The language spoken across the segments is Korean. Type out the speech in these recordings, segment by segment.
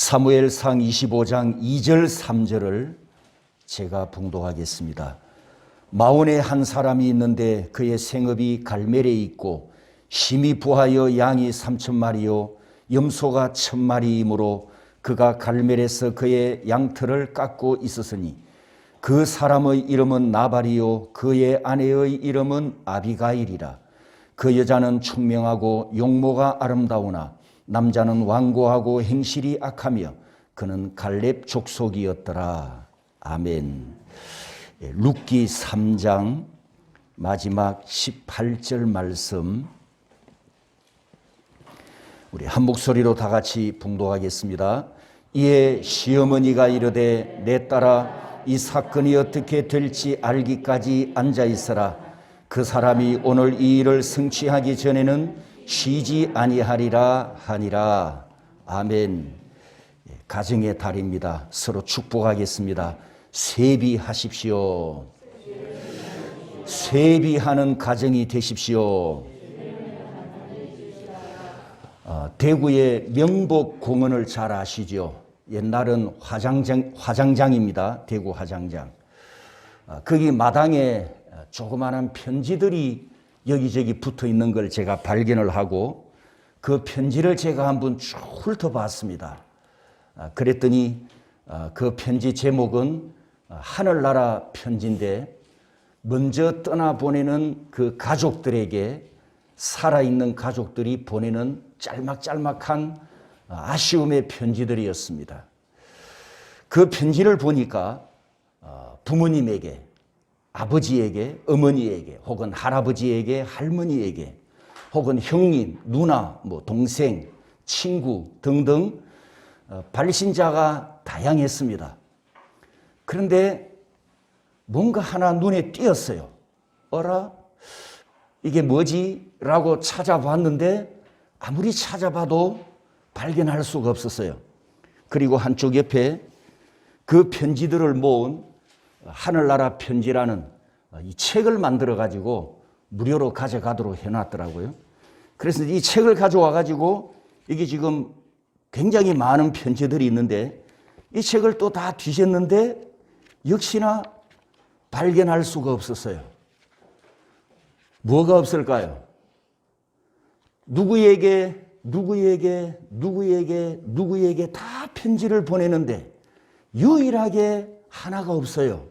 사무엘상 25장 2절 3절을 제가 봉독하겠습니다. 마온에 한 사람이 있는데 그의 생업이 갈멜에 있고 심히 부하여 양이 3,000마리요 염소가 1,000마리이므로 그가 갈멜에서 그의 양털을 깎고 있었으니 그 사람의 이름은 나발이요 그의 아내의 이름은 아비가일이라. 그 여자는 총명하고 용모가 아름다우나 남자는 완고하고 행실이 악하며 그는 갈렙 족속이었더라. 아멘. 룻기 3장 마지막 18절 말씀 우리 한 목소리로 다 같이 봉독하겠습니다. 이에 시어머니가 이르되 내 딸아 이 사건이 어떻게 될지 알기까지 앉아있어라. 그 사람이 오늘 이 일을 성취하기 전에는 쉬지 아니하리라 하니라. 아멘. 가정의 달입니다. 서로 축복하겠습니다. 쇠비하십시오. 쇠비하는 가정이 되십시오. 대구의 명복공원을 잘 아시죠? 옛날은 화장장입니다. 대구 화장장. 거기 마당에 조그마한 편지들이 여기저기 붙어 있는 걸 제가 발견을 하고 그 편지를 제가 한번 쭉 훑어봤습니다. 그랬더니 그 편지 제목은 하늘나라 편지인데 먼저 떠나보내는 그 가족들에게 살아있는 가족들이 보내는 짤막짤막한 아쉬움의 편지들이었습니다. 그 편지를 보니까 부모님에게, 아버지에게, 어머니에게, 혹은 할아버지에게, 할머니에게, 혹은 형님, 누나, 동생, 친구 등등 발신자가 다양했습니다. 그런데 뭔가 하나 눈에 띄었어요. 어라? 이게 뭐지? 라고 찾아봤는데 아무리 찾아봐도 발견할 수가 없었어요. 그리고 한쪽 옆에 그 편지들을 모은 하늘나라 편지라는 이 책을 만들어 가지고 무료로 가져가도록 해놨더라고요. 그래서 이 책을 가져와 가지고 이게 지금 굉장히 많은 편지들이 있는데 이 책을 또 다 뒤졌는데 역시나 발견할 수가 없었어요. 뭐가 없을까요? 누구에게 다 편지를 보내는데 유일하게 하나가 없어요.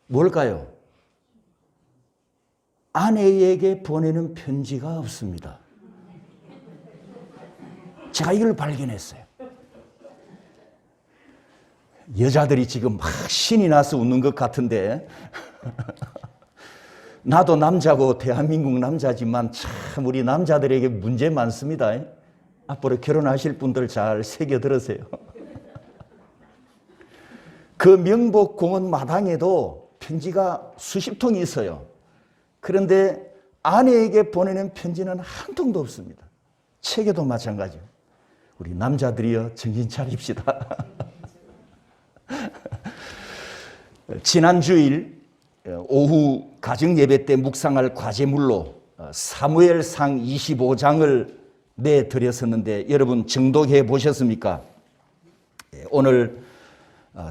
뭘까요? 아내에게 보내는 편지가 없습니다. 제가 이걸 발견했어요. 여자들이 지금 막 신이 나서 웃는 것 같은데 나도 남자고 대한민국 남자지만 참 우리 남자들에게 문제 많습니다. 앞으로 결혼하실 분들 잘 새겨 들으세요. 그 명복공원 마당에도 편지가 수십 통이 있어요. 그런데 아내에게 보내는 편지는 한 통도 없습니다. 책에도 마찬가지예요. 우리 남자들이여 정신 차립시다. 지난 주일 오후 가정예배 때 묵상할 과제물로 사무엘상 25장을 내드렸었는데 여러분 정독해 보셨습니까? 오늘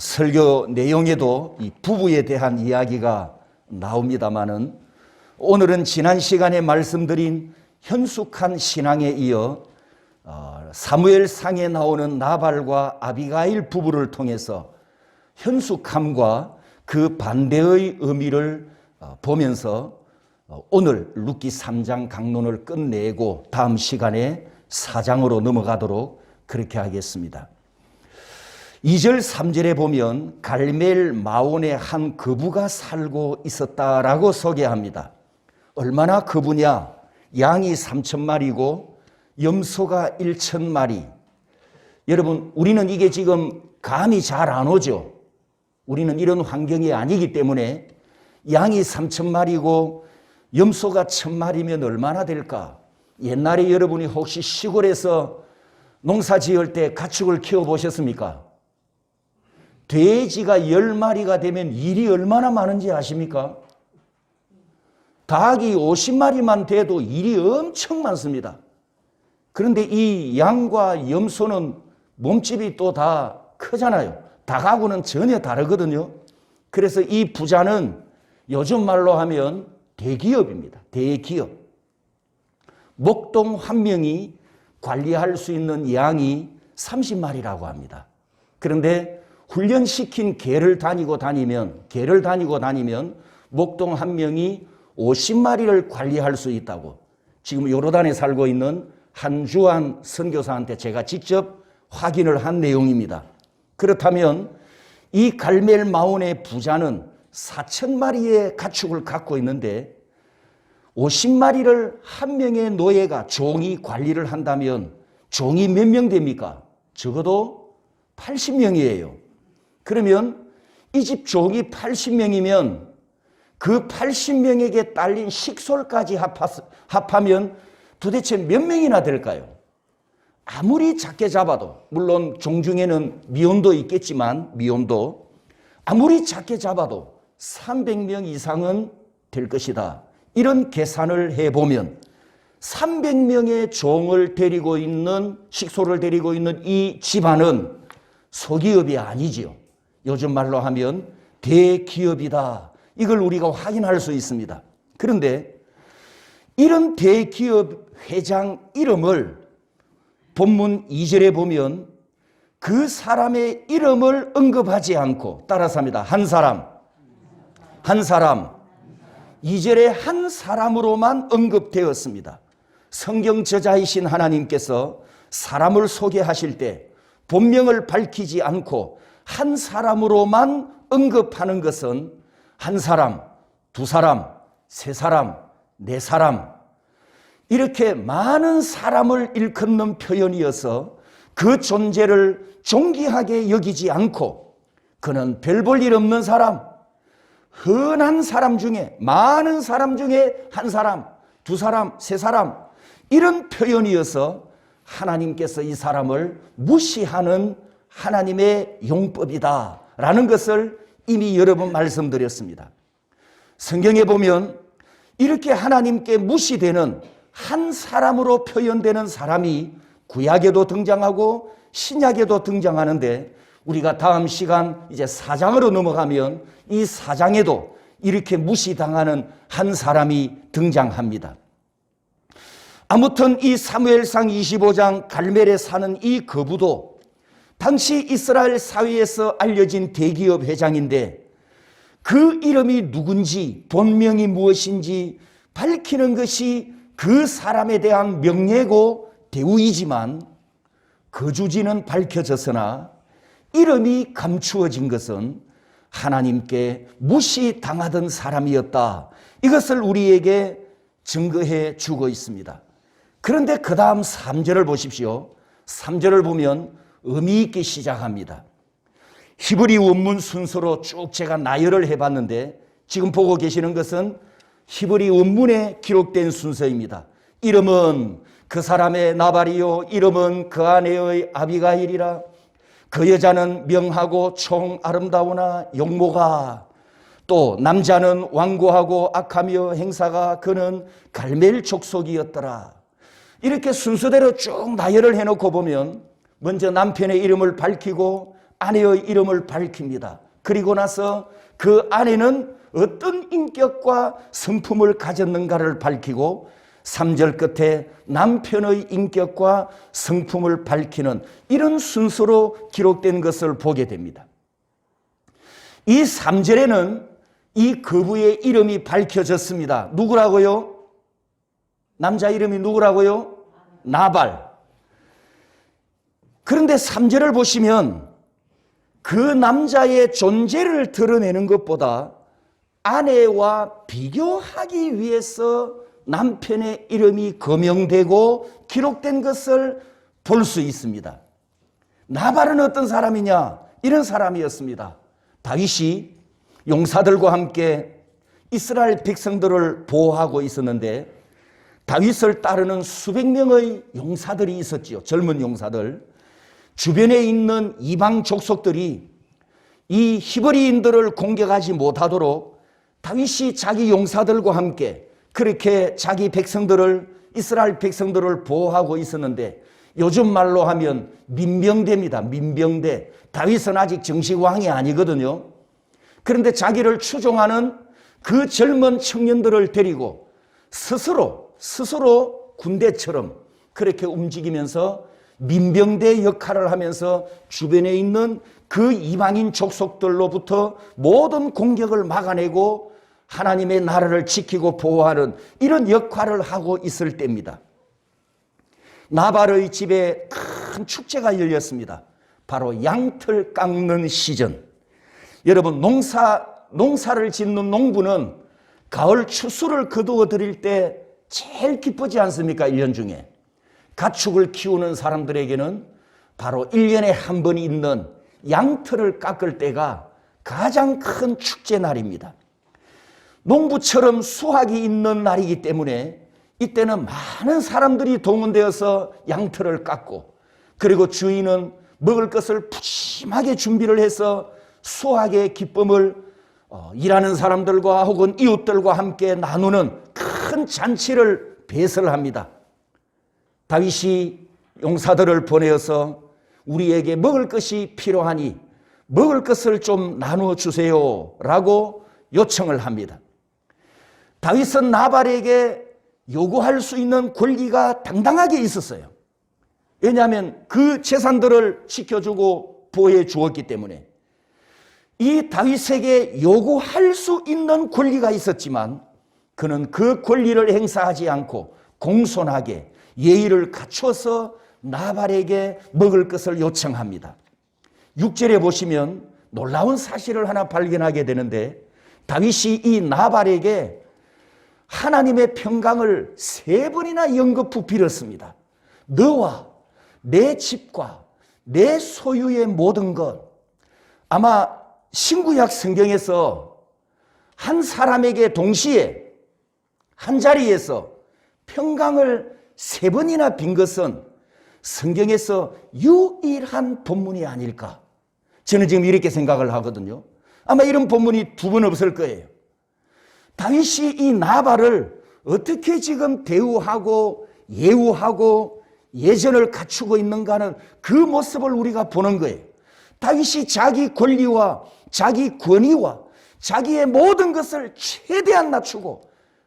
설교 내용에도 이 부부에 대한 이야기가 나옵니다마는 오늘은 지난 시간에 말씀드린 현숙한 신앙에 이어 사무엘상에 나오는 나발과 아비가일 부부를 통해서 현숙함과 그 반대의 의미를 보면서 오늘 룻기 3장 강론을 끝내고 다음 시간에 4장으로 넘어가도록 그렇게 하겠습니다. 2절 3절에 보면 갈멜 마온에 한 거부가 살고 있었다라고 소개합니다. 얼마나 거부냐? 양이 3,000마리고 염소가 1,000마리. 여러분 우리는 이게 지금 감이 잘 안 오죠. 우리는 이런 환경이 아니기 때문에 양이 3,000마리고 염소가 1,000마리면 얼마나 될까? 옛날에 여러분이 혹시 시골에서 농사 지을 때 가축을 키워보셨습니까? 돼지가 10마리가 되면 일이 얼마나 많은지 아십니까? 닭이 50마리만 돼도 일이 엄청 많습니다. 그런데 이 양과 염소는 몸집이 또 다 크잖아요. 닭하고는 전혀 다르거든요. 그래서 이 부자는 요즘 말로 하면 대기업입니다. 대기업. 목동 한 명이 관리할 수 있는 양이 30마리라고 합니다. 그런데 훈련시킨 개를 다니고 다니면 목동 한 명이 50마리를 관리할 수 있다고 지금 요르단에 살고 있는 한주한 선교사한테 제가 직접 확인을 한 내용입니다. 그렇다면 이 갈멜 마온의 부자는 4,000마리의 가축을 갖고 있는데 50마리를 한 명의 노예가 종이 관리를 한다면 종이 몇 명 됩니까? 적어도 80명이에요. 그러면 이 집 종이 80명이면 그 80명에게 딸린 식솔까지 합하면 도대체 몇 명이나 될까요? 아무리 작게 잡아도, 물론 종 중에는 미혼도 있겠지만 미혼도 아무리 작게 잡아도 300명 이상은 될 것이다. 이런 계산을 해보면 300명의 종을 데리고 있는, 식솔을 데리고 있는 이 집안은 소기업이 아니지요. 요즘 말로 하면 대기업이다. 이걸 우리가 확인할 수 있습니다. 그런데 이런 대기업 회장 이름을 본문 2절에 보면 그 사람의 이름을 언급하지 않고, 따라서 합니다. 한 사람. 2절에 한 사람으로만 언급되었습니다. 성경 저자이신 하나님께서 사람을 소개하실 때 본명을 밝히지 않고 한 사람으로만 언급하는 것은 한 사람, 두 사람, 세 사람, 네 사람, 이렇게 많은 사람을 일컫는 표현이어서 그 존재를 존귀하게 여기지 않고 그는 별 볼 일 없는 사람, 흔한 사람 중에, 많은 사람 중에 한 사람, 두 사람, 세 사람, 이런 표현이어서 하나님께서 이 사람을 무시하는 하나님의 용법이다 라는 것을 이미 여러 번 말씀드렸습니다. 성경에 보면 이렇게 하나님께 무시되는 한 사람으로 표현되는 사람이 구약에도 등장하고 신약에도 등장하는데, 우리가 다음 시간 이제 4장으로 넘어가면 이 4장에도 이렇게 무시당하는 한 사람이 등장합니다. 아무튼 이 사무엘상 25장 갈멜에 사는 이 거부도 당시 이스라엘 사회에서 알려진 대기업 회장인데, 그 이름이 누군지, 본명이 무엇인지 밝히는 것이 그 사람에 대한 명예고 대우이지만 거주지는 밝혀졌으나 이름이 감추어진 것은 하나님께 무시당하던 사람이었다. 이것을 우리에게 증거해 주고 있습니다. 그런데 그 다음 3절을 보십시오. 3절을 보면 의미 있게 시작합니다. 히브리 원문 순서로 쭉 제가 나열을 해봤는데 지금 보고 계시는 것은 히브리 원문에 기록된 순서입니다. 이름은 그 사람의 나발이요, 이름은 그 아내의 아비가일이라. 그 여자는 명하고 총 아름다우나 용모가, 또 남자는 완고하고 악하며 행사가, 그는 갈멜 족속이었더라. 이렇게 순서대로 쭉 나열을 해놓고 보면 먼저 남편의 이름을 밝히고 아내의 이름을 밝힙니다. 그리고 나서 그 아내는 어떤 인격과 성품을 가졌는가를 밝히고 3절 끝에 남편의 인격과 성품을 밝히는 이런 순서로 기록된 것을 보게 됩니다. 이 3절에는 이 거부의 이름이 밝혀졌습니다. 누구라고요? 남자 이름이 누구라고요? 나발. 그런데 3절을 보시면 그 남자의 존재를 드러내는 것보다 아내와 비교하기 위해서 남편의 이름이 거명되고 기록된 것을 볼 수 있습니다. 나발은 어떤 사람이냐? 이런 사람이었습니다. 다윗이 용사들과 함께 이스라엘 백성들을 보호하고 있었는데 다윗을 따르는 수백 명의 용사들이 있었지요. 젊은 용사들. 주변에 있는 이방 족속들이 이 히브리인들을 공격하지 못하도록 다윗이 자기 용사들과 함께 그렇게 자기 백성들을, 이스라엘 백성들을 보호하고 있었는데 요즘 말로 하면 민병대입니다. 민병대. 다윗은 아직 정식 왕이 아니거든요. 그런데 자기를 추종하는 그 젊은 청년들을 데리고 스스로 군대처럼 그렇게 움직이면서 민병대 역할을 하면서 주변에 있는 그 이방인 족속들로부터 모든 공격을 막아내고 하나님의 나라를 지키고 보호하는 이런 역할을 하고 있을 때입니다. 나발의 집에 큰 축제가 열렸습니다. 바로 양털 깎는 시즌. 여러분, 농사를 짓는 농부는 가을 추수를 거두어 드릴 때 제일 기쁘지 않습니까? 1년 중에. 가축을 키우는 사람들에게는 바로 1년에 한 번 있는 양털을 깎을 때가 가장 큰 축제 날입니다. 농부처럼 수확이 있는 날이기 때문에 이때는 많은 사람들이 동원되어서 양털을 깎고, 그리고 주인은 먹을 것을 푸짐하게 준비를 해서 수확의 기쁨을 일하는 사람들과 혹은 이웃들과 함께 나누는 큰 잔치를 배설합니다. 다윗이 용사들을 보내어서 우리에게 먹을 것이 필요하니 먹을 것을 좀 나누어 주세요 라고 요청을 합니다. 다윗은 나발에게 요구할 수 있는 권리가 당당하게 있었어요. 왜냐하면 그 재산들을 지켜주고 보호해 주었기 때문에. 이 다윗에게 요구할 수 있는 권리가 있었지만 그는 그 권리를 행사하지 않고 공손하게 예의를 갖춰서 나발에게 먹을 것을 요청합니다. 6절에 보시면 놀라운 사실을 하나 발견하게 되는데, 다윗이 이 나발에게 하나님의 평강을 3번이나 연거푸 빌었습니다. 너와 내 집과 내 소유의 모든 것. 아마 신구약 성경에서 한 사람에게 동시에 한 자리에서 평강을 3번이나 빈 것은 성경에서 유일한 본문이 아닐까. 저는 지금 이렇게 생각을 하거든요. 아마 이런 본문이 2번 없을 거예요. 다윗이 이 나발을 어떻게 지금 대우하고 예우하고 예전을 갖추고 있는가는 그 모습을 우리가 보는 거예요. 다윗이 자기 권리와 자기 권위와 자기의 모든 것을 최대한 낮추고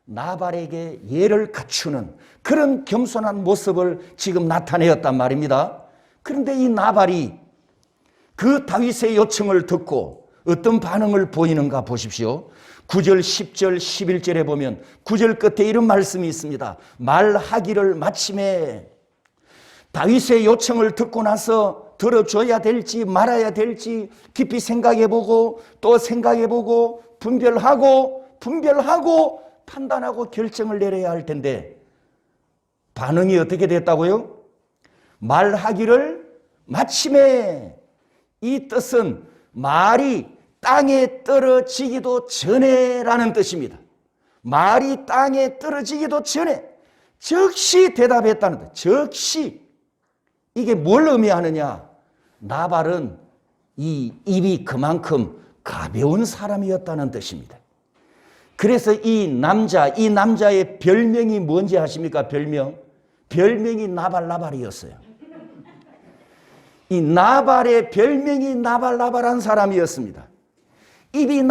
나발에게 예를 갖추는 그런 겸손한 모습을 지금 나타내었단 말입니다. 그런데 이 나발이 그 다윗의 요청을 듣고 어떤 반응을 보이는가 보십시오. 9절, 10절, 11절에 보면 9절 끝에 이런 말씀이 있습니다. 말하기를 마침에 다윗의 요청을 듣고 나서 들어줘야 될지 말아야 될지 깊이 생각해보고 또 생각해보고 분별하고 판단하고 결정을 내려야 할 텐데 반응이 어떻게 됐다고요? 말하기를 마침에. 이 뜻은 말이 땅에 떨어지기도 전에라는 뜻입니다. 말이 땅에 떨어지기도 전에 즉시 대답했다는 뜻. 즉시. 이게 뭘 의미하느냐? 나발은 이 입이 그만큼 가벼운 사람이었다는 뜻입니다. 그래서 이 남자의 별명이 뭔지 아십니까? 별명이 나발이었어요. 이 나발의 별명이 나발한 사람이었습니다. 입이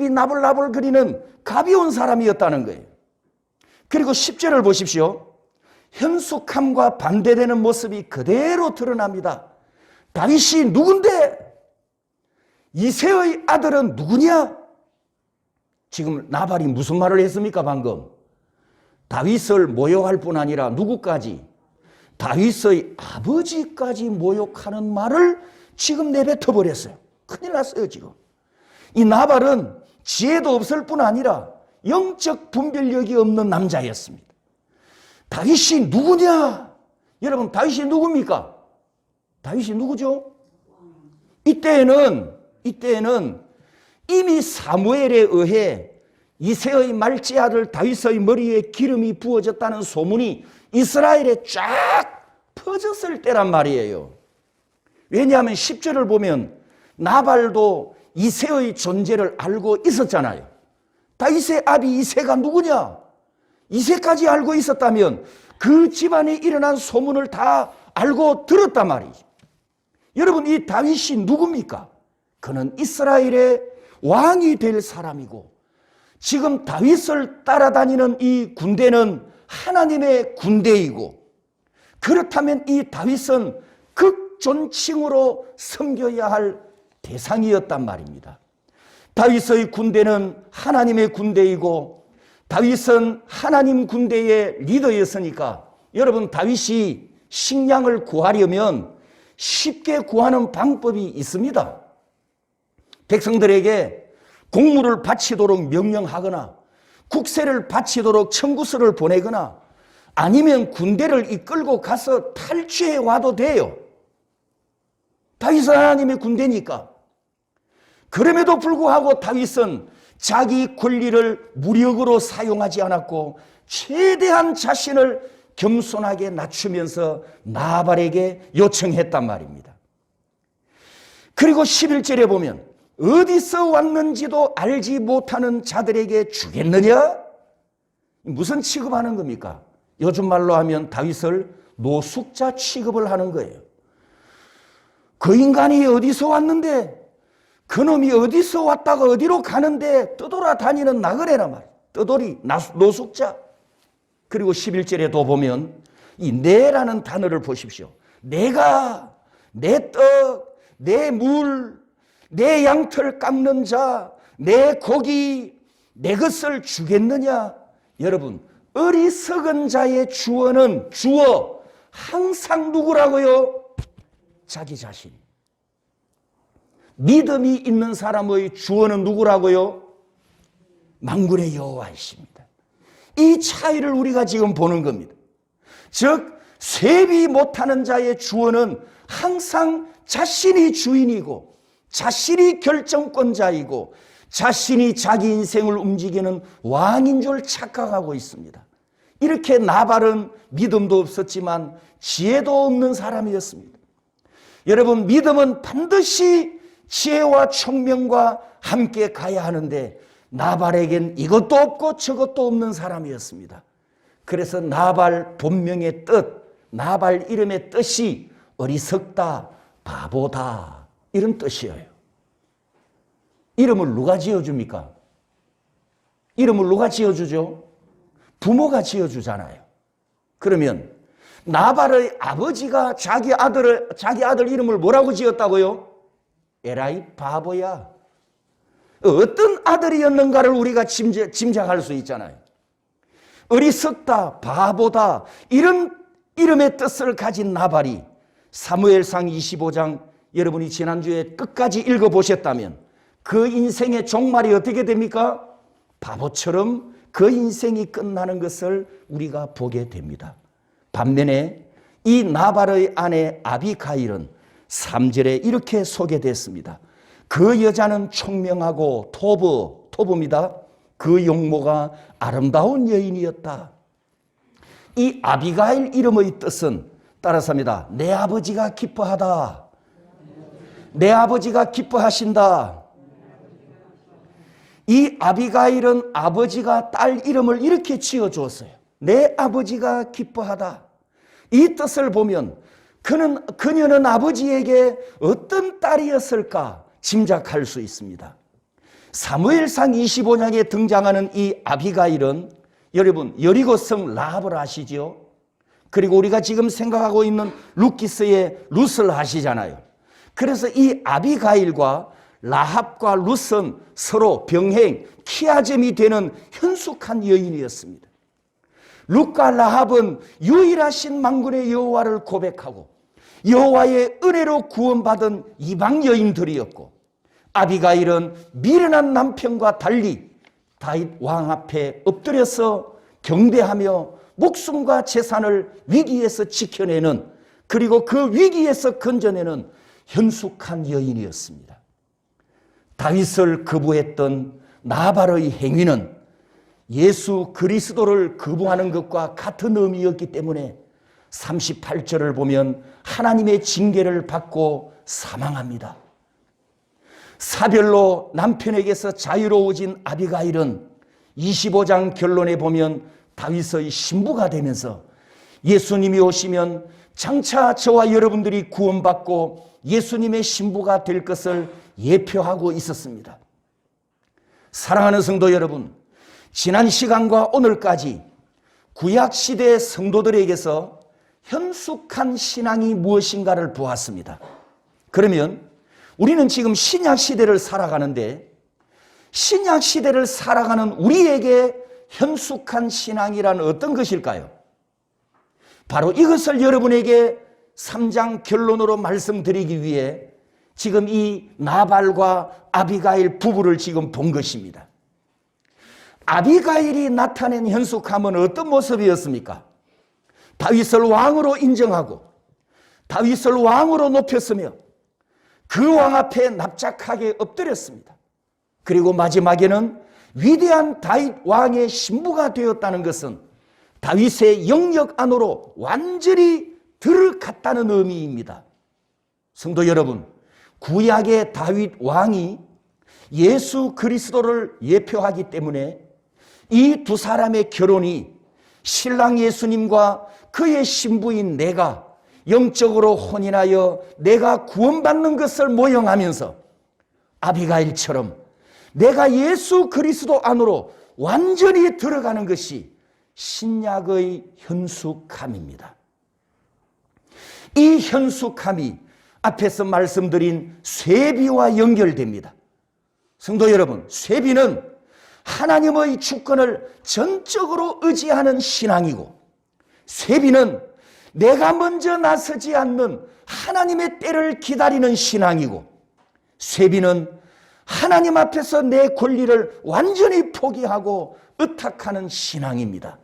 나불나불거리는 가벼운 사람이었다는 거예요. 그리고 10절을 보십시오. 현숙함과 반대되는 모습이 그대로 드러납니다. 다윗이 누군데? 이새의 아들은 누구냐? 지금 나발이 무슨 말을 했습니까? 방금 다윗을 모욕할 뿐 아니라 누구까지? 다윗의 아버지까지 모욕하는 말을 지금 내뱉어 버렸어요. 큰일 났어요. 지금 이 나발은 지혜도 없을 뿐 아니라 영적 분별력이 없는 남자였습니다. 다윗이 누구냐? 여러분, 다윗이 누굽니까? 다윗이 누구죠? 이때에는 이미 사무엘에 의해 이새의 말째 아들 다윗의 머리에 기름이 부어졌다는 소문이 이스라엘에 쫙 퍼졌을 때란 말이에요. 왜냐하면 10절을 보면 나발도 이새의 존재를 알고 있었잖아요. 다윗의 아비 이새가 누구냐? 이세까지 알고 있었다면 그 집안에 일어난 소문을 다 알고 들었단 말이죠. 여러분, 이 다윗이 누굽니까? 그는 이스라엘의 왕이 될 사람이고, 지금 다윗을 따라다니는 이 군대는 하나님의 군대이고, 그렇다면 이 다윗은 극존칭으로 섬겨야 할 대상이었단 말입니다. 다윗의 군대는 하나님의 군대이고, 다윗은 하나님 군대의 리더였으니까, 여러분, 다윗이 식량을 구하려면 쉽게 구하는 방법이 있습니다. 백성들에게 곡물을 바치도록 명령하거나 국세를 바치도록 청구서를 보내거나 아니면 군대를 이끌고 가서 탈취해 와도 돼요. 다윗은 하나님의 군대니까. 그럼에도 불구하고 다윗은 자기 권리를 무력으로 사용하지 않았고 최대한 자신을 겸손하게 낮추면서 나발에게 요청했단 말입니다. 그리고 11절에 보면 어디서 왔는지도 알지 못하는 자들에게 주겠느냐? 무슨 취급하는 겁니까? 요즘 말로 하면 다윗을 노숙자 취급을 하는 거예요. 그 인간이 어디서 왔는데, 그놈이 어디서 왔다가 어디로 가는데 떠돌아다니는 나그네란 말이에요. 떠돌이, 노숙자. 그리고 11절에도 보면 이 내라는 단어를 보십시오. 내가, 내 떡, 내 물, 내 양털 깎는 자, 내 고기, 내 것을 주겠느냐? 여러분, 어리석은 자의 주어는 항상 누구라고요? 자기 자신. 믿음이 있는 사람의 주어는 누구라고요? 만군의 여호와이십니다. 이 차이를 우리가 지금 보는 겁니다. 즉 쇠비 못하는 자의 주어는 항상 자신이 주인이고 자신이 결정권자이고 자신이 자기 인생을 움직이는 왕인 줄 착각하고 있습니다. 이렇게 나발은 믿음도 없었지만 지혜도 없는 사람이었습니다. 여러분, 믿음은 반드시 지혜와 총명과 함께 가야 하는데 나발에겐 이것도 없고 저것도 없는 사람이었습니다. 그래서 나발 본명의 뜻, 나발 이름의 뜻이 어리석다, 바보다 이런 뜻이에요. 이름을 누가 지어줍니까? 이름을 누가 지어주죠? 부모가 지어주잖아요. 그러면 나발의 아버지가 자기 아들 이름을 뭐라고 지었다고요? 에라이 바보야. 어떤 아들이었는가를 우리가 짐작할 수 있잖아요. 어리석다, 바보다 이런 이름의 뜻을 가진 나발이 사무엘상 25장 여러분이 지난주에 끝까지 읽어보셨다면 그 인생의 종말이 어떻게 됩니까? 바보처럼 그 인생이 끝나는 것을 우리가 보게 됩니다. 반면에 이 나발의 아내 아비가일은 3절에 이렇게 소개됐습니다. 그 여자는 총명하고 토부입니다. 그 용모가 아름다운 여인이었다. 이 아비가일 이름의 뜻은 따라서 합니다. 내 아버지가 기뻐하다. 내 아버지가 기뻐하신다. 이 아비가일은 아버지가 딸 이름을 이렇게 지어주었어요. 내 아버지가 기뻐하다. 이 뜻을 보면 그녀는 아버지에게 어떤 딸이었을까 짐작할 수 있습니다. 사무엘상 25장에 등장하는 이 아비가일은 여러분 여리고성 라합을 아시죠? 그리고 우리가 지금 생각하고 있는 룻기스의 룻을 아시잖아요. 그래서 이 아비가일과 라합과 룻은 서로 병행, 키아점이 되는 현숙한 여인이었습니다. 룻과 라합은 유일하신 만군의 여호와를 고백하고 여호와의 은혜로 구원받은 이방 여인들이었고, 아비가일은 미련한 남편과 달리 다윗 왕 앞에 엎드려서 경배하며 목숨과 재산을 위기에서 지켜내는, 그리고 그 위기에서 건져내는 현숙한 여인이었습니다. 다윗을 거부했던 나발의 행위는 예수 그리스도를 거부하는 것과 같은 의미였기 때문에 38절을 보면 하나님의 징계를 받고 사망합니다. 사별로 남편에게서 자유로워진 아비가일은 25장 결론에 보면 다윗의 신부가 되면서 예수님이 오시면 장차 저와 여러분들이 구원받고 예수님의 신부가 될 것을 예표하고 있었습니다. 사랑하는 성도 여러분, 지난 시간과 오늘까지 구약시대의 성도들에게서 현숙한 신앙이 무엇인가를 보았습니다. 그러면 우리는 지금 신약시대를 살아가는데 신약시대를 살아가는 우리에게 현숙한 신앙이란 어떤 것일까요? 바로 이것을 여러분에게 3장 결론으로 말씀드리기 위해 지금 이 나발과 아비가일 부부를 지금 본 것입니다. 아비가일이 나타낸 현숙함은 어떤 모습이었습니까? 다윗을 왕으로 인정하고 다윗을 왕으로 높였으며 그 왕 앞에 납작하게 엎드렸습니다. 그리고 마지막에는 위대한 다윗 왕의 신부가 되었다는 것은 다윗의 영역 안으로 완전히 들어갔다는 의미입니다. 성도 여러분, 구약의 다윗 왕이 예수 그리스도를 예표하기 때문에 이 두 사람의 결혼이 신랑 예수님과 그의 신부인 내가 영적으로 혼인하여 내가 구원받는 것을 모형하면서 아비가일처럼 내가 예수 그리스도 안으로 완전히 들어가는 것이 신약의 현숙함입니다. 이 현숙함이 앞에서 말씀드린 쇠비와 연결됩니다. 성도 여러분, 쇠비는 하나님의 주권을 전적으로 의지하는 신앙이고 쇠비는 내가 먼저 나서지 않는 하나님의 때를 기다리는 신앙이고 쇠비는 하나님 앞에서 내 권리를 완전히 포기하고 의탁하는 신앙입니다.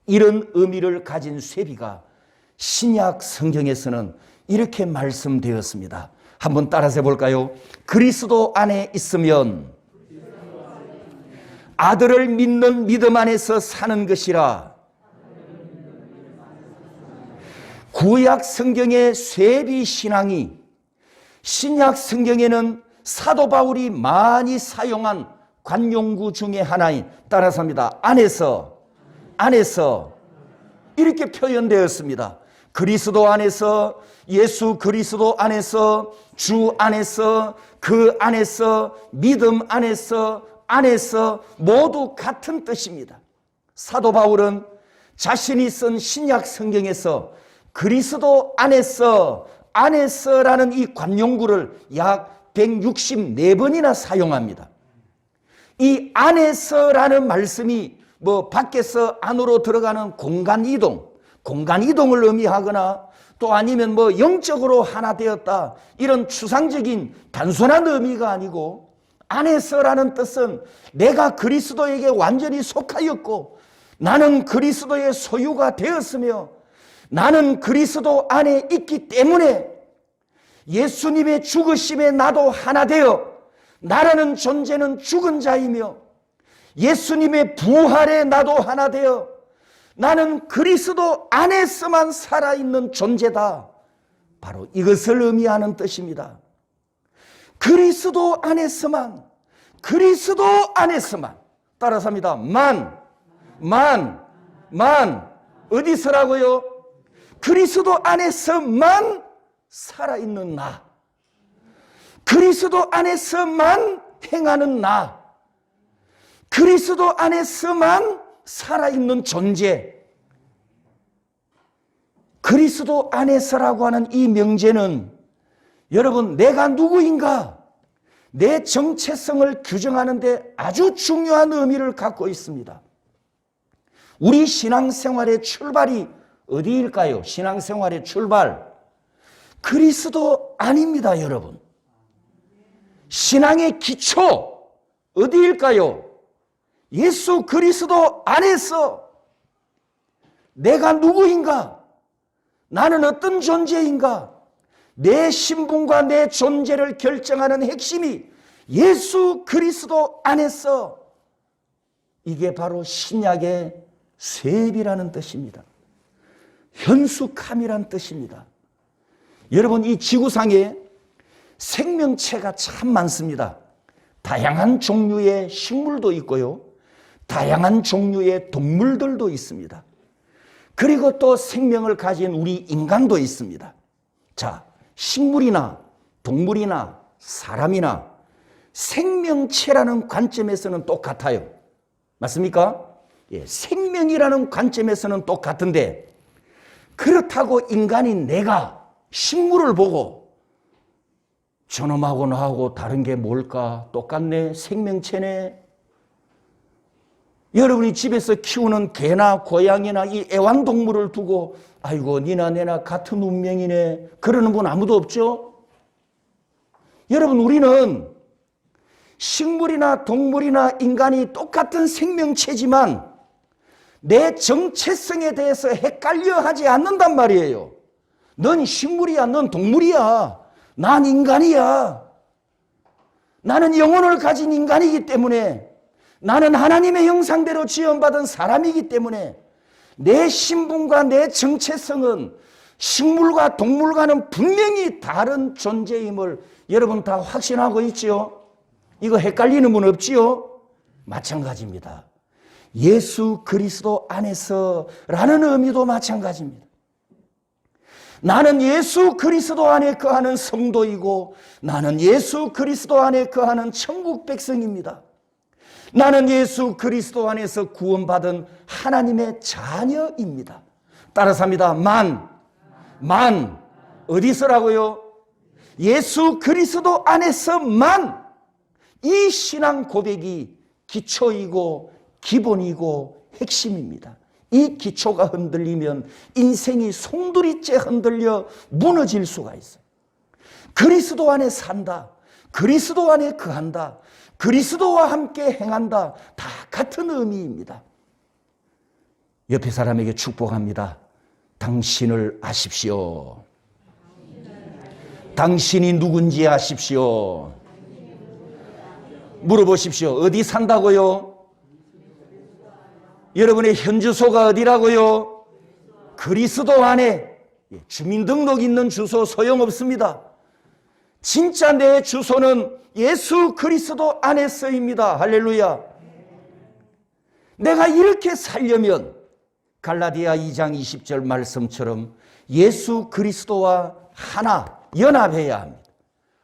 이런 의미를 가진 쇠비가 신약 성경에서는 이렇게 말씀되었습니다. 한번 따라서 해볼까요? 그리스도 안에 있으면 아들을 믿는 믿음 안에서 사는 것이라. 구약 성경의 쇠비 신앙이 신약 성경에는 사도 바울이 많이 사용한 관용구 중에 하나인, 따라서 합니다. 안에서 이렇게 표현되었습니다. 그리스도 안에서, 예수 그리스도 안에서, 주 안에서, 그 안에서, 믿음 안에서 모두 같은 뜻입니다. 사도 바울은 자신이 쓴 신약 성경에서 그리스도 안에서라는 이 관용구를 약 164번이나 사용합니다. 이 안에서라는 말씀이 밖에서 안으로 들어가는 공간 이동을 의미하거나 또 아니면 영적으로 하나 되었다, 이런 추상적인 단순한 의미가 아니고 안에서라는 뜻은 내가 그리스도에게 완전히 속하였고 나는 그리스도의 소유가 되었으며 나는 그리스도 안에 있기 때문에 예수님의 죽으심에 나도 하나 되어 나라는 존재는 죽은 자이며 예수님의 부활에 나도 하나 되어 나는 그리스도 안에서만 살아있는 존재다. 바로 이것을 의미하는 뜻입니다. 그리스도 안에서만 따라서 합니다. 어디서라고요? 그리스도 안에서만 살아있는 나, 그리스도 안에서만 행하는 나, 그리스도 안에서만 살아있는 존재. 그리스도 안에서라고 하는 이 명제는 여러분, 내가 누구인가, 내 정체성을 규정하는 데 아주 중요한 의미를 갖고 있습니다. 우리 신앙생활의 출발이 어디일까요? 신앙생활의 출발, 그리스도 안입니다. 여러분, 신앙의 기초 어디일까요? 예수 그리스도 안에서 내가 누구인가, 나는 어떤 존재인가, 내 신분과 내 존재를 결정하는 핵심이 예수 그리스도 안에서, 이게 바로 신약의 쇠비라는 뜻입니다. 현숙함이란 뜻입니다. 여러분, 이 지구상에 생명체가 참 많습니다. 다양한 종류의 식물도 있고요, 다양한 종류의 동물들도 있습니다. 그리고 또 생명을 가진 우리 인간도 있습니다. 자, 식물이나 동물이나 사람이나 생명체라는 관점에서는 똑같아요. 맞습니까? 예, 생명이라는 관점에서는 똑같은데, 그렇다고 인간이 내가 식물을 보고 저놈하고 나하고 다른 게 뭘까? 똑같네? 생명체네? 여러분이 집에서 키우는 개나 고양이나 이 애완동물을 두고 아이고 니나 내나 같은 운명이네 그러는 분 아무도 없죠? 여러분, 우리는 식물이나 동물이나 인간이 똑같은 생명체지만 내 정체성에 대해서 헷갈려 하지 않는단 말이에요. 넌 식물이야, 넌 동물이야, 난 인간이야. 나는 영혼을 가진 인간이기 때문에, 나는 하나님의 형상대로 지음받은 사람이기 때문에 내 신분과 내 정체성은 식물과 동물과는 분명히 다른 존재임을 여러분 다 확신하고 있지요? 이거 헷갈리는 분 없지요? 마찬가지입니다. 예수 그리스도 안에서라는 의미도 마찬가지입니다. 나는 예수 그리스도 안에 거하는 성도이고 나는 예수 그리스도 안에 거하는 천국 백성입니다. 나는 예수 그리스도 안에서 구원받은 하나님의 자녀입니다. 따라서 합니다. 만 어디서라고요? 예수 그리스도 안에서만. 이 신앙 고백이 기초이고 기본이고 핵심입니다. 이 기초가 흔들리면 인생이 송두리째 흔들려 무너질 수가 있어요. 그리스도 안에 산다, 그리스도 안에 거한다, 그리스도와 함께 행한다, 다 같은 의미입니다. 옆에 사람에게 축복합니다. 당신을 아십시오. 당신이 누군지 아십시오. 물어보십시오. 어디 산다고요? 여러분의 현주소가 어디라고요? 그리스도 안에. 주민등록 있는 주소 소용없습니다. 진짜 내 주소는 예수 그리스도 안에서입니다. 할렐루야. 내가 이렇게 살려면 갈라디아 2장 20절 말씀처럼 예수 그리스도와 하나 연합해야 합니다.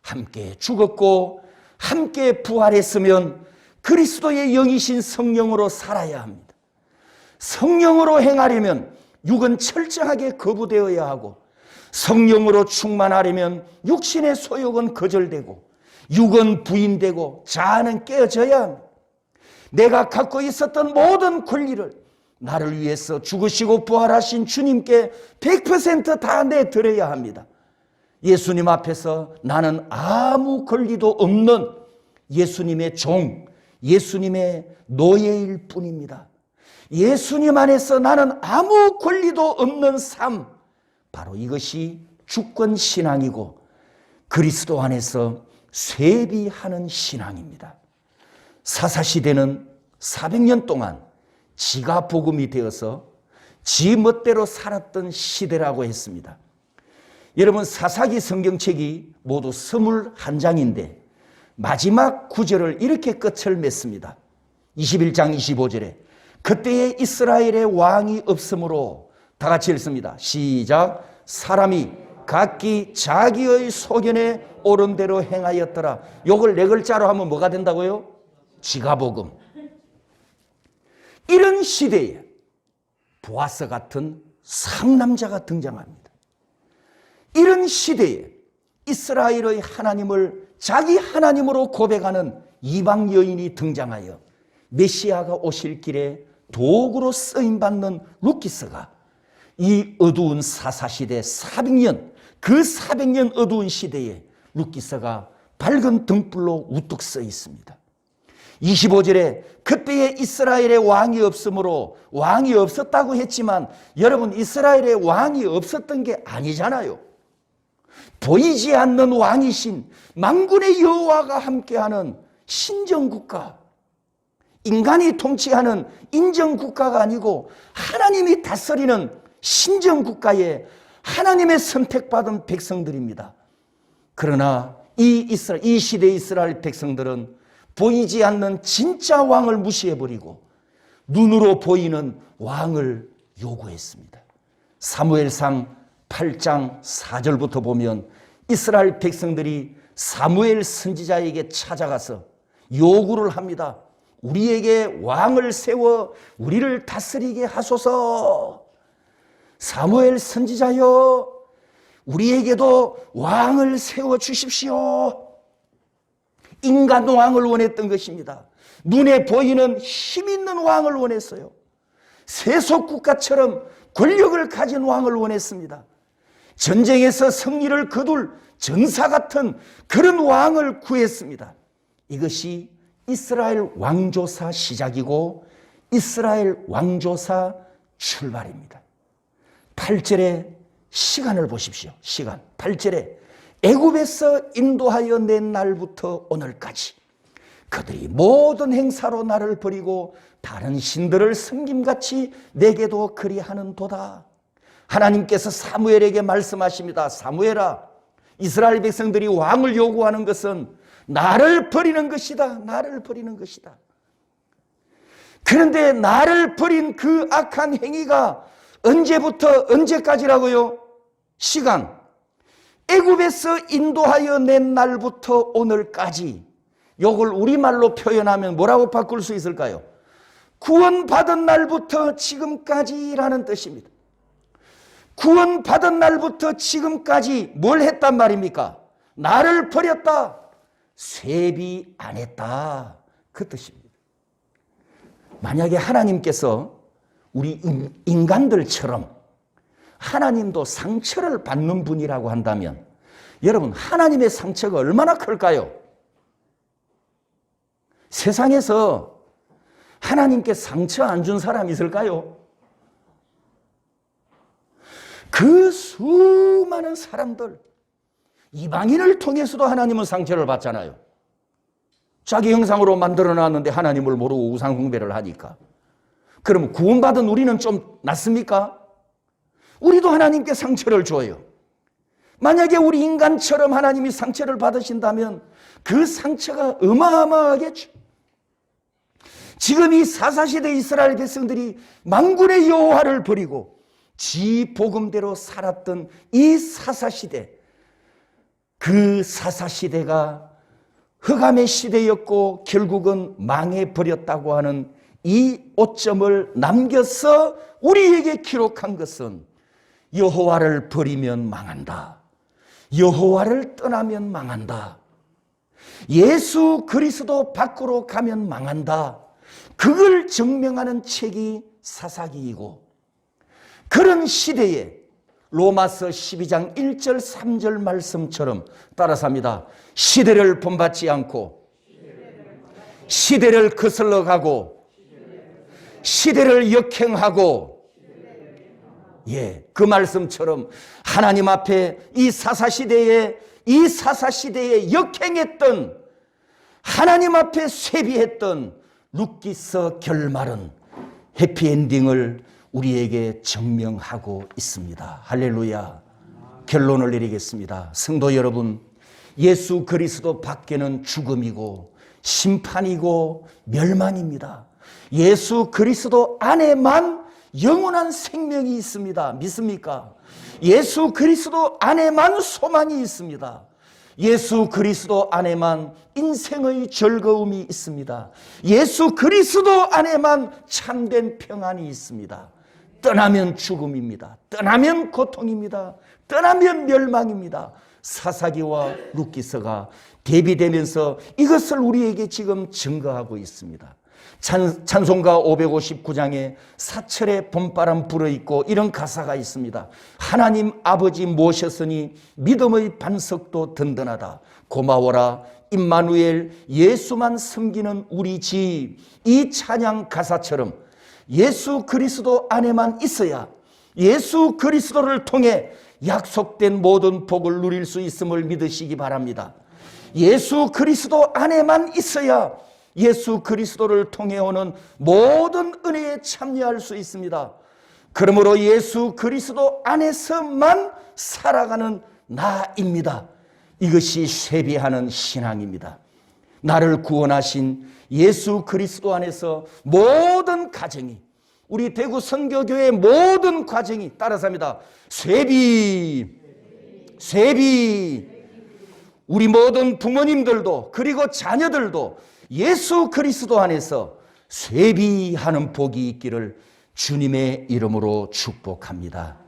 함께 죽었고 함께 부활했으면 그리스도의 영이신 성령으로 살아야 합니다. 성령으로 행하려면 육은 철저하게 거부되어야 하고 성령으로 충만하려면 육신의 소욕은 거절되고 육은 부인되고 자아는 깨어져야 합니다. 내가 갖고 있었던 모든 권리를 나를 위해서 죽으시고 부활하신 주님께 100% 다 내드려야 합니다. 예수님 앞에서 나는 아무 권리도 없는 예수님의 종, 예수님의 노예일 뿐입니다. 예수님 안에서 나는 아무 권리도 없는 삶, 바로 이것이 주권신앙이고 그리스도 안에서 쇠비하는 신앙입니다. 사사시대는 400년 동안 지가 복음이 되어서 지 멋대로 살았던 시대라고 했습니다. 여러분, 사사기 성경책이 모두 21장인데 마지막 구절을 이렇게 끝을 맺습니다. 21장 25절에 그때에 이스라엘의 왕이 없으므로, 다 같이 읽습니다. 시작. 사람이 각기 자기의 소견에 옳은 대로 행하였더라. 요걸 네 글자로 하면 뭐가 된다고요? 지가복음. 이런 시대에 보아스 같은 상남자가 등장합니다. 이런 시대에 이스라엘의 하나님을 자기 하나님으로 고백하는 이방 여인이 등장하여 메시아가 오실 길에 도구로 쓰임받는 루키스가 이 어두운 사사시대 400년, 그 400년 어두운 시대에 루키스가 밝은 등불로 우뚝 서 있습니다. 25절에 그때에 이스라엘의 왕이 없으므로, 왕이 없었다고 했지만 여러분, 이스라엘의 왕이 없었던 게 아니잖아요. 보이지 않는 왕이신 만군의 여호와가 함께하는 신정국가, 인간이 통치하는 인정국가가 아니고 하나님이 다스리는 신정국가에 하나님의 선택받은 백성들입니다. 그러나 이 시대의 이스라엘 백성들은 보이지 않는 진짜 왕을 무시해버리고 눈으로 보이는 왕을 요구했습니다. 사무엘상 8장 4절부터 보면 이스라엘 백성들이 사무엘 선지자에게 찾아가서 요구를 합니다. 우리에게 왕을 세워 우리를 다스리게 하소서. 사무엘 선지자여, 우리에게도 왕을 세워 주십시오. 인간 왕을 원했던 것입니다. 눈에 보이는 힘 있는 왕을 원했어요. 세속국가처럼 권력을 가진 왕을 원했습니다. 전쟁에서 승리를 거둘 전사 같은 그런 왕을 구했습니다. 이것이 이스라엘 왕조사 시작이고 이스라엘 왕조사 출발입니다. 8절에 시간을 보십시오. 시간 8절에 애굽에서 인도하여 낸 날부터 오늘까지 그들이 모든 행사로 나를 버리고 다른 신들을 섬김같이 내게도 그리하는도다. 하나님께서 사무엘에게 말씀하십니다. 사무엘아, 이스라엘 백성들이 왕을 요구하는 것은 나를 버리는 것이다. 나를 버리는 것이다. 그런데 나를 버린 그 악한 행위가 언제부터 언제까지라고요? 시간. 애굽에서 인도하여 낸 날부터 오늘까지. 이걸 우리말로 표현하면 뭐라고 바꿀 수 있을까요? 구원받은 날부터 지금까지라는 뜻입니다. 구원받은 날부터 지금까지 뭘 했단 말입니까? 나를 버렸다. 쇠비 안 했다. 그 뜻입니다. 만약에 하나님께서 우리 인간들처럼 하나님도 상처를 받는 분이라고 한다면 여러분, 하나님의 상처가 얼마나 클까요? 세상에서 하나님께 상처 안 준 사람 있을까요? 그 수많은 사람들, 이방인을 통해서도 하나님은 상처를 받잖아요. 자기 형상으로 만들어 놨는데 하나님을 모르고 우상 숭배를 하니까. 그러면 구원받은 우리는 좀 낫습니까? 우리도 하나님께 상처를 줘요. 만약에 우리 인간처럼 하나님이 상처를 받으신다면 그 상처가 어마어마하겠죠. 지금 이 사사시대 이스라엘 백성들이 만군의 여호와를 버리고 지 복음대로 살았던 이 사사시대, 그 사사시대가 흑암의 시대였고 결국은 망해버렸다고 하는 이 오점을 남겨서 우리에게 기록한 것은 여호와를 버리면 망한다. 여호와를 떠나면 망한다. 예수 그리스도 밖으로 가면 망한다. 그걸 증명하는 책이 사사기이고, 그런 시대에 로마서 12장 1절 3절 말씀처럼 따라서 합니다. 시대를 본받지 않고 시대를 거슬러 가고 시대를 역행하고, 그 말씀처럼 하나님 앞에 이 사사시대에 역행했던, 하나님 앞에 쇠비했던 룻기서 결말은 해피엔딩을 우리에게 증명하고 있습니다. 할렐루야. 결론을 내리겠습니다. 성도 여러분, 예수 그리스도 밖에는 죽음이고 심판이고 멸망입니다. 예수 그리스도 안에만 영원한 생명이 있습니다. 믿습니까? 예수 그리스도 안에만 소망이 있습니다. 예수 그리스도 안에만 인생의 즐거움이 있습니다. 예수 그리스도 안에만 참된 평안이 있습니다. 떠나면 죽음입니다. 떠나면 고통입니다. 떠나면 멸망입니다. 사사기와 룻기서가 대비되면서 이것을 우리에게 지금 증거하고 있습니다. 찬송가 559장에 사철의 봄바람 불어있고 이런 가사가 있습니다. 하나님 아버지 모셨으니 믿음의 반석도 든든하다. 고마워라 임마누엘, 예수만 섬기는 우리 집. 이 찬양 가사처럼 예수 그리스도 안에만 있어야 예수 그리스도를 통해 약속된 모든 복을 누릴 수 있음을 믿으시기 바랍니다. 예수 그리스도 안에만 있어야 예수 그리스도를 통해 오는 모든 은혜에 참여할 수 있습니다. 그러므로 예수 그리스도 안에서만 살아가는 나입니다. 이것이 쇠비하는 신앙입니다. 나를 구원하신 예수 그리스도 안에서 모든 가정이, 우리 대구 선교교회의 모든 가정이, 따라서 합니다. 쇠비. 우리 모든 부모님들도 그리고 자녀들도 예수 그리스도 안에서 쇠비하는 복이 있기를 주님의 이름으로 축복합니다.